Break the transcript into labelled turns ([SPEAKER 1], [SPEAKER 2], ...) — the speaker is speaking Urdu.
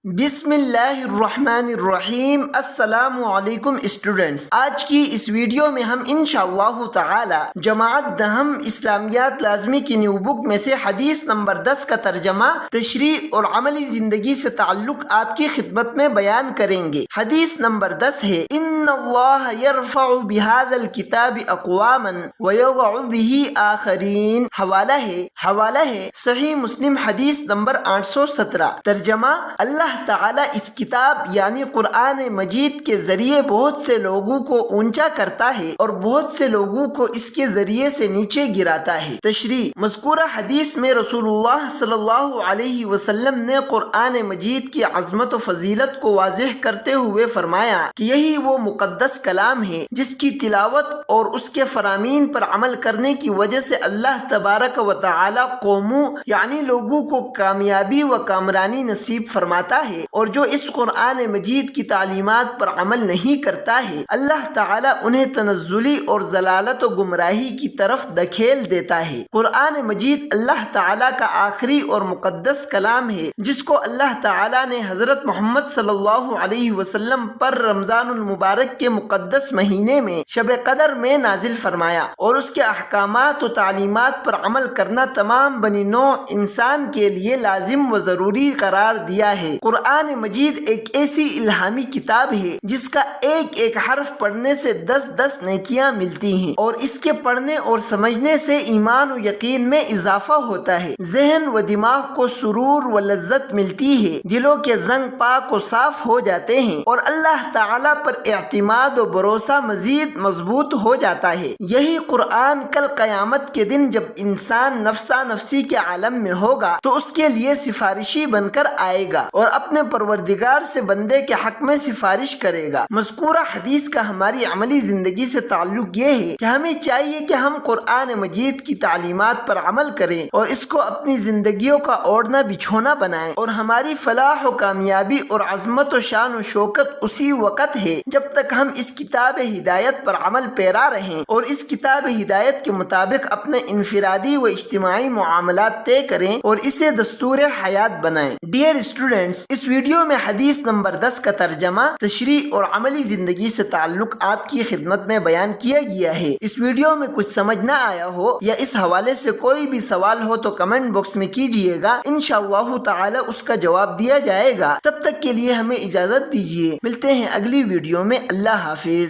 [SPEAKER 1] بسم اللہ الرحمن الرحیم۔ السلام علیکم اسٹوڈنٹس، آج کی اس ویڈیو میں ہم انشاءاللہ تعالی جماعت دہم اسلامیات لازمی کی نیو بک میں سے حدیث نمبر 10 کا ترجمہ، تشریح اور عملی زندگی سے تعلق آپ کی خدمت میں بیان کریں گے۔ حدیث نمبر 10 ہے، ان اللہ یرفع بہذا الکتاب اقواما ویضع بہ آخرین۔ حوالہ ہے صحیح مسلم حدیث نمبر 817۔ ترجمہ، اللہ تعالیٰ اس کتاب یعنی قرآن مجید کے ذریعے بہت سے لوگوں کو اونچا کرتا ہے اور بہت سے لوگوں کو اس کے ذریعے سے نیچے گراتا ہے۔ تشریح، مذکورہ حدیث میں رسول اللہ صلی اللہ علیہ وسلم نے قرآن مجید کی عظمت و فضیلت کو واضح کرتے ہوئے فرمایا کہ یہی وہ مقدس کلام ہے جس کی تلاوت اور اس کے فرامین پر عمل کرنے کی وجہ سے اللہ تبارک و تعالی قوموں یعنی لوگوں کو کامیابی و کامرانی نصیب فرماتا ہے، اور جو اس قرآن مجید کی تعلیمات پر عمل نہیں کرتا ہے اللہ تعالی انہیں تنزلی اور ضلالت و گمراہی کی طرف دھکیل دیتا ہے۔ قرآن مجید اللہ تعالی کا آخری اور مقدس کلام ہے جس کو اللہ تعالی نے حضرت محمد صلی اللہ علیہ وسلم پر رمضان المبارک کے مقدس مہینے میں شب قدر میں نازل فرمایا، اور اس کے احکامات و تعلیمات پر عمل کرنا تمام بنی نوع انسان کے لیے لازم و ضروری قرار دیا ہے۔ قرآن مجید ایک ایسی الہامی کتاب ہے جس کا ایک ایک حرف پڑھنے سے 10 نیکیاں ملتی ہیں، اور اس کے پڑھنے اور سمجھنے سے ایمان و یقین میں اضافہ ہوتا ہے، ذہن و دماغ کو سرور و لذت ملتی ہے، دلوں کے زنگ پاک و صاف ہو جاتے ہیں، اور اللہ تعالی پر اعتماد و بھروسہ مزید مضبوط ہو جاتا ہے۔ یہی قرآن کل قیامت کے دن جب انسان نفسا نفسی کے عالم میں ہوگا تو اس کے لیے سفارشی بن کر آئے گا اور اپنے پروردگار سے بندے کے حق میں سفارش کرے گا۔ مذکورہ حدیث کا ہماری عملی زندگی سے تعلق یہ ہے کہ ہمیں چاہیے کہ ہم قرآن مجید کی تعلیمات پر عمل کریں اور اس کو اپنی زندگیوں کا اوڑھنا بچھونا بنائیں، اور ہماری فلاح و کامیابی اور عظمت و شان و شوکت اسی وقت ہے جب تک ہم اس کتاب ہدایت پر عمل پیرا رہیں اور اس کتاب ہدایت کے مطابق اپنے انفرادی و اجتماعی معاملات طے کریں اور اسے دستور حیات بنائیں۔ ڈیئر اسٹوڈنٹس، اس ویڈیو میں حدیث نمبر 10 کا ترجمہ، تشریح اور عملی زندگی سے تعلق آپ کی خدمت میں بیان کیا گیا ہے۔ اس ویڈیو میں کچھ سمجھ نہ آیا ہو یا اس حوالے سے کوئی بھی سوال ہو تو کمنٹ باکس میں کیجیے گا، انشاءاللہ تعالی اس کا جواب دیا جائے گا۔ تب تک کے لیے ہمیں اجازت دیجیے، ملتے ہیں اگلی ویڈیو میں۔ اللہ حافظ۔